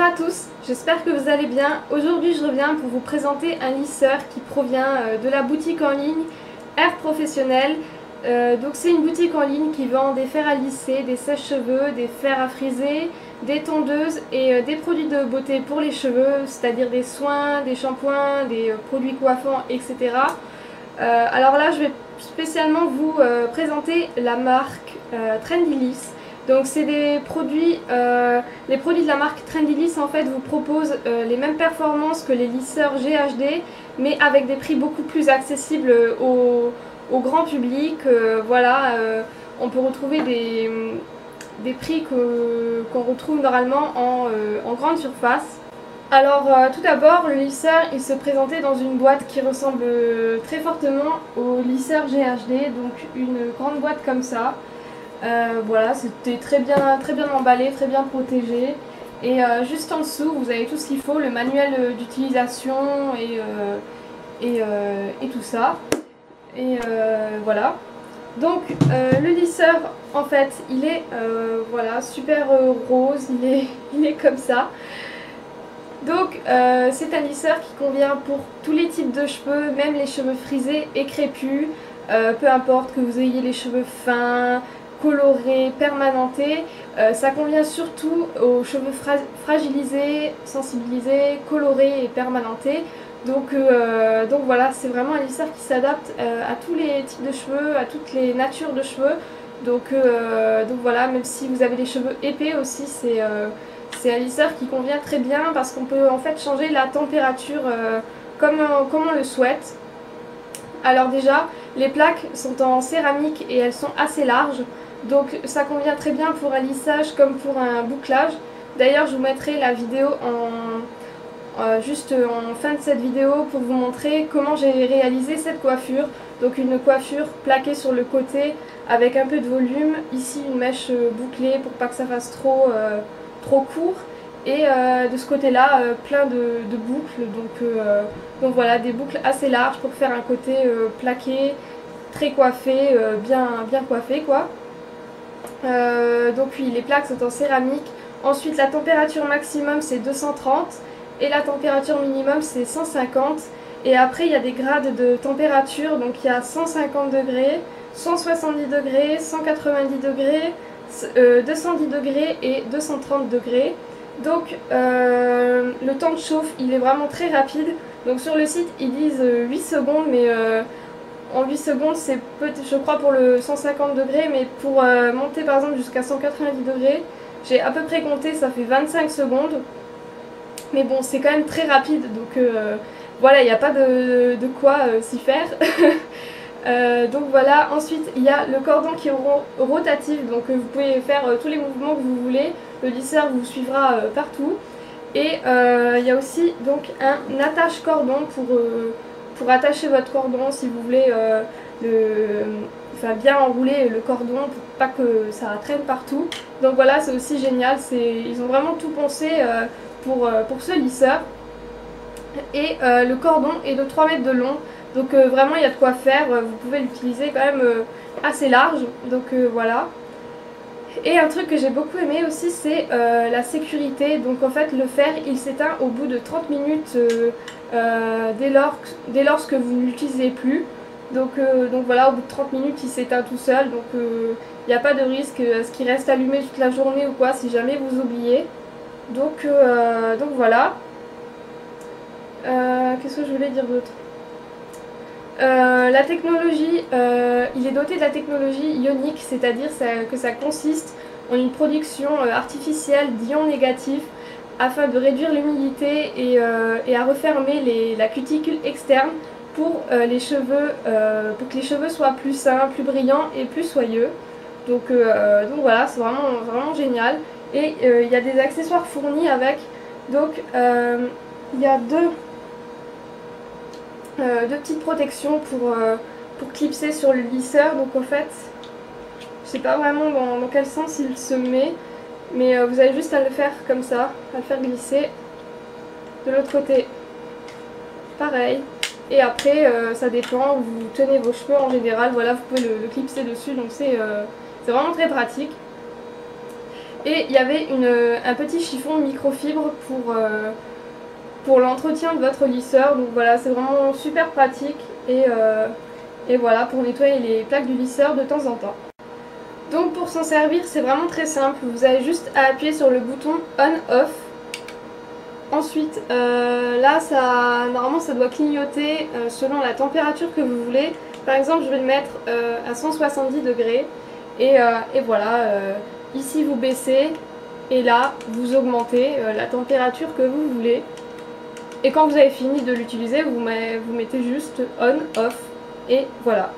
Bonjour à tous, j'espère que vous allez bien. Aujourd'hui je reviens pour vous présenter un lisseur qui provient de la boutique en ligne Air Professionnel. Donc c'est une boutique en ligne qui vend des fers à lisser, des sèche-cheveux, des fers à friser, des tondeuses et des produits de beauté pour les cheveux, c'est-à-dire des soins, des shampoings, des produits coiffants, etc. Alors là je vais spécialement vous présenter la marque Trendyliss. Donc c'est des produits, les produits de la marque Trendyliss en fait vous proposent les mêmes performances que les lisseurs GHD, mais avec des prix beaucoup plus accessibles au grand public. Voilà, on peut retrouver des prix qu'on retrouve normalement en grande surface. Alors tout d'abord, le lisseur il se présentait dans une boîte qui ressemble très fortement au lisseur GHD, donc une grande boîte comme ça. Voilà, c'était très bien emballé, très bien protégé. Et juste en dessous, vous avez tout ce qu'il faut, le manuel d'utilisation et tout ça. Et voilà. Donc le lisseur, en fait, il est voilà, super rose, il est comme ça. Donc c'est un lisseur qui convient pour tous les types de cheveux, même les cheveux frisés et crépus. Peu importe que vous ayez les cheveux fins, coloré, permanenté, ça convient surtout aux cheveux fragilisés, sensibilisés, colorés et permanentés. Donc voilà, c'est vraiment un lisseur qui s'adapte à tous les types de cheveux, à toutes les natures de cheveux. Donc voilà, même si vous avez les cheveux épais aussi, c'est un lisseur qui convient très bien parce qu'on peut en fait changer la température comme on le souhaite. Alors déjà, les plaques sont en céramique et elles sont assez larges. Donc ça convient très bien pour un lissage comme pour un bouclage. D'ailleurs je vous mettrai la vidéo juste en fin de cette vidéo pour vous montrer comment j'ai réalisé cette coiffure. Donc une coiffure plaquée sur le côté avec un peu de volume. Ici une mèche bouclée pour pas que ça fasse trop court. Et de ce côté là plein de boucles. Donc voilà, des boucles assez larges pour faire un côté plaqué, très coiffé, bien coiffé quoi. Donc oui, les plaques sont en céramique. Ensuite la température maximum c'est 230 et la température minimum c'est 150. Et après il y a des grades de température, donc il y a 150 degrés, 170 degrés, 190 degrés, 210 degrés et 230 degrés. Donc le temps de chauffe il est vraiment très rapide. Donc sur le site ils disent 8 secondes, mais en 8 secondes, c'est peut-être, je crois, pour le 150 degrés, mais pour monter par exemple jusqu'à 190 degrés, j'ai à peu près compté, ça fait 25 secondes. Mais bon, c'est quand même très rapide, donc voilà, il n'y a pas de quoi s'y faire. Donc voilà, ensuite il y a le cordon qui est rotatif, donc vous pouvez faire tous les mouvements que vous voulez, le lisseur vous suivra partout. Et il y a aussi donc un attache-cordon pour attacher votre cordon si vous voulez bien enrouler le cordon pour pas que ça traîne partout. Donc voilà, c'est aussi génial, ils ont vraiment tout pensé pour ce lisseur. Et le cordon est de 3 mètres de long, donc vraiment il y a de quoi faire, vous pouvez l'utiliser quand même assez large, donc voilà. Et un truc que j'ai beaucoup aimé aussi, c'est la sécurité. Donc en fait le fer il s'éteint au bout de 30 minutes dès lors que vous ne l'utilisez plus. Donc voilà, au bout de 30 minutes il s'éteint tout seul, donc il n'y a pas de risque à ce qu'il reste allumé toute la journée ou quoi si jamais vous oubliez. Donc voilà. Qu'est-ce que je voulais dire d'autre? La technologie, il est doté de la technologie ionique, c'est-à-dire que ça consiste en une production artificielle d'ions négatifs afin de réduire l'humidité et à refermer la cuticule externe pour que les cheveux soient plus sains, plus brillants et plus soyeux. Donc voilà, c'est vraiment génial. Et il y a des accessoires fournis avec. Donc il y a deux petites protections pour clipser sur le lisseur. Donc en fait je sais pas vraiment dans quel sens il se met, mais vous avez juste à le faire comme ça, à le faire glisser. De l'autre côté pareil, et après ça dépend, vous tenez vos cheveux en général, voilà, vous pouvez le clipser dessus, donc c'est vraiment très pratique. Et il y avait un petit chiffon microfibre pour l'entretien de votre lisseur. Donc voilà, c'est vraiment super pratique et voilà, pour nettoyer les plaques du lisseur de temps en temps. Donc pour s'en servir, c'est vraiment très simple. Vous avez juste à appuyer sur le bouton on-off. Ensuite, là, normalement, ça doit clignoter selon la température que vous voulez. Par exemple, je vais le mettre à 170 degrés. Et voilà, ici vous baissez et là vous augmentez la température que vous voulez. Et quand vous avez fini de l'utiliser, vous mettez juste on, off et voilà.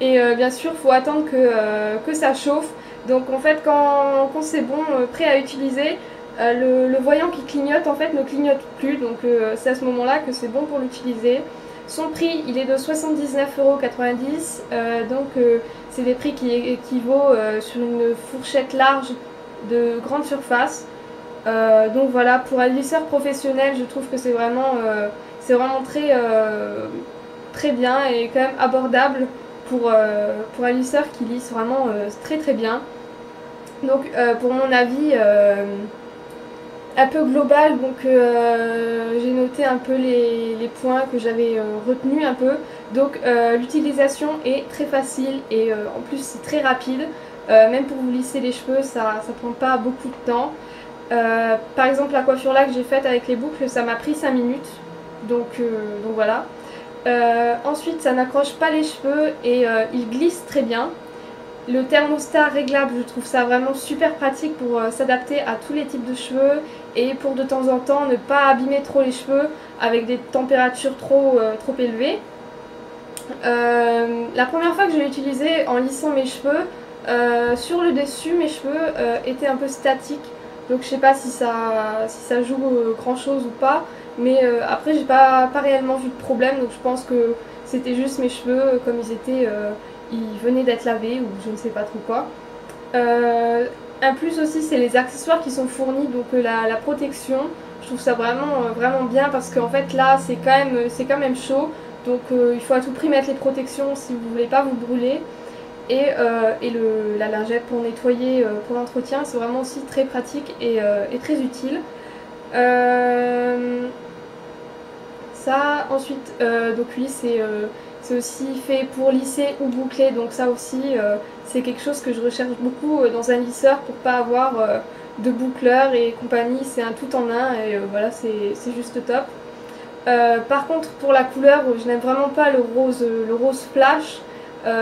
Et bien sûr, il faut attendre que ça chauffe. Donc en fait, quand c'est bon, prêt à utiliser, le voyant qui clignote en fait ne clignote plus. Donc c'est à ce moment-là que c'est bon pour l'utiliser. Son prix, il est de 79,90 €, donc c'est des prix qui équivaut sur une fourchette large de grande surface. Donc voilà, pour un lisseur professionnel, je trouve que c'est vraiment très bien et quand même abordable pour un lisseur qui lisse vraiment très très bien. Donc pour mon avis un peu global, donc j'ai noté un peu les points que j'avais retenus un peu. Donc l'utilisation est très facile et en plus c'est très rapide. Même pour vous lisser les cheveux, ça prend pas beaucoup de temps. Par exemple la coiffure là que j'ai faite avec les boucles, ça m'a pris 5 minutes. Donc voilà. Ensuite ça n'accroche pas les cheveux et il glisse très bien. Le thermostat réglable, je trouve ça vraiment super pratique pour s'adapter à tous les types de cheveux et pour de temps en temps ne pas abîmer trop les cheveux avec des températures trop élevées. La première fois que je l'ai utilisé en lissant mes cheveux, sur le dessus mes cheveux étaient un peu statiques. Donc je sais pas si ça joue grand chose ou pas, mais après j'ai pas réellement vu de problème, donc je pense que c'était juste mes cheveux comme ils venaient d'être lavés ou je ne sais pas trop quoi. Un plus aussi c'est les accessoires qui sont fournis, donc la protection. Je trouve ça vraiment bien parce qu'en fait là c'est quand même chaud, donc il faut à tout prix mettre les protections si vous voulez pas vous brûler. Et la lingette pour nettoyer pour l'entretien, c'est vraiment aussi très pratique et très utile. Ça, ensuite, donc lui c'est aussi fait pour lisser ou boucler, donc ça aussi c'est quelque chose que je recherche beaucoup dans un lisseur pour pas avoir de boucleur et compagnie, c'est un tout en un et voilà, c'est juste top. Par contre pour la couleur, je n'aime vraiment pas le rose flash.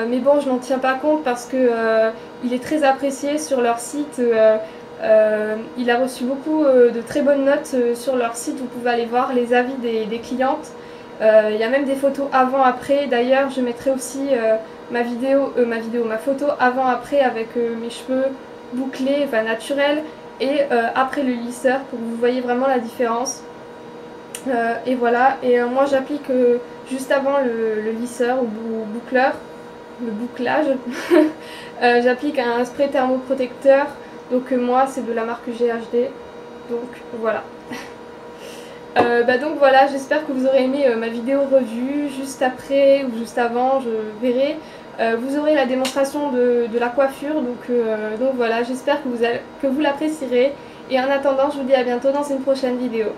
Mais bon, je n'en tiens pas compte parce que il est très apprécié sur leur site. Il a reçu beaucoup de très bonnes notes sur leur site. Vous pouvez aller voir les avis des clientes. Il y a même des photos avant-après. D'ailleurs, je mettrai aussi ma photo avant-après avec mes cheveux bouclés, enfin naturels, et après le lisseur pour que vous voyez vraiment la différence. Et voilà. Et moi, j'applique juste avant le lisseur ou boucleur. Le bouclage, j'applique un spray thermoprotecteur, donc moi c'est de la marque GHD, donc voilà. Donc voilà, j'espère que vous aurez aimé ma vidéo revue. Juste après ou juste avant, je verrai, vous aurez la démonstration de la coiffure, donc voilà, j'espère que vous l'apprécierez et en attendant je vous dis à bientôt dans une prochaine vidéo.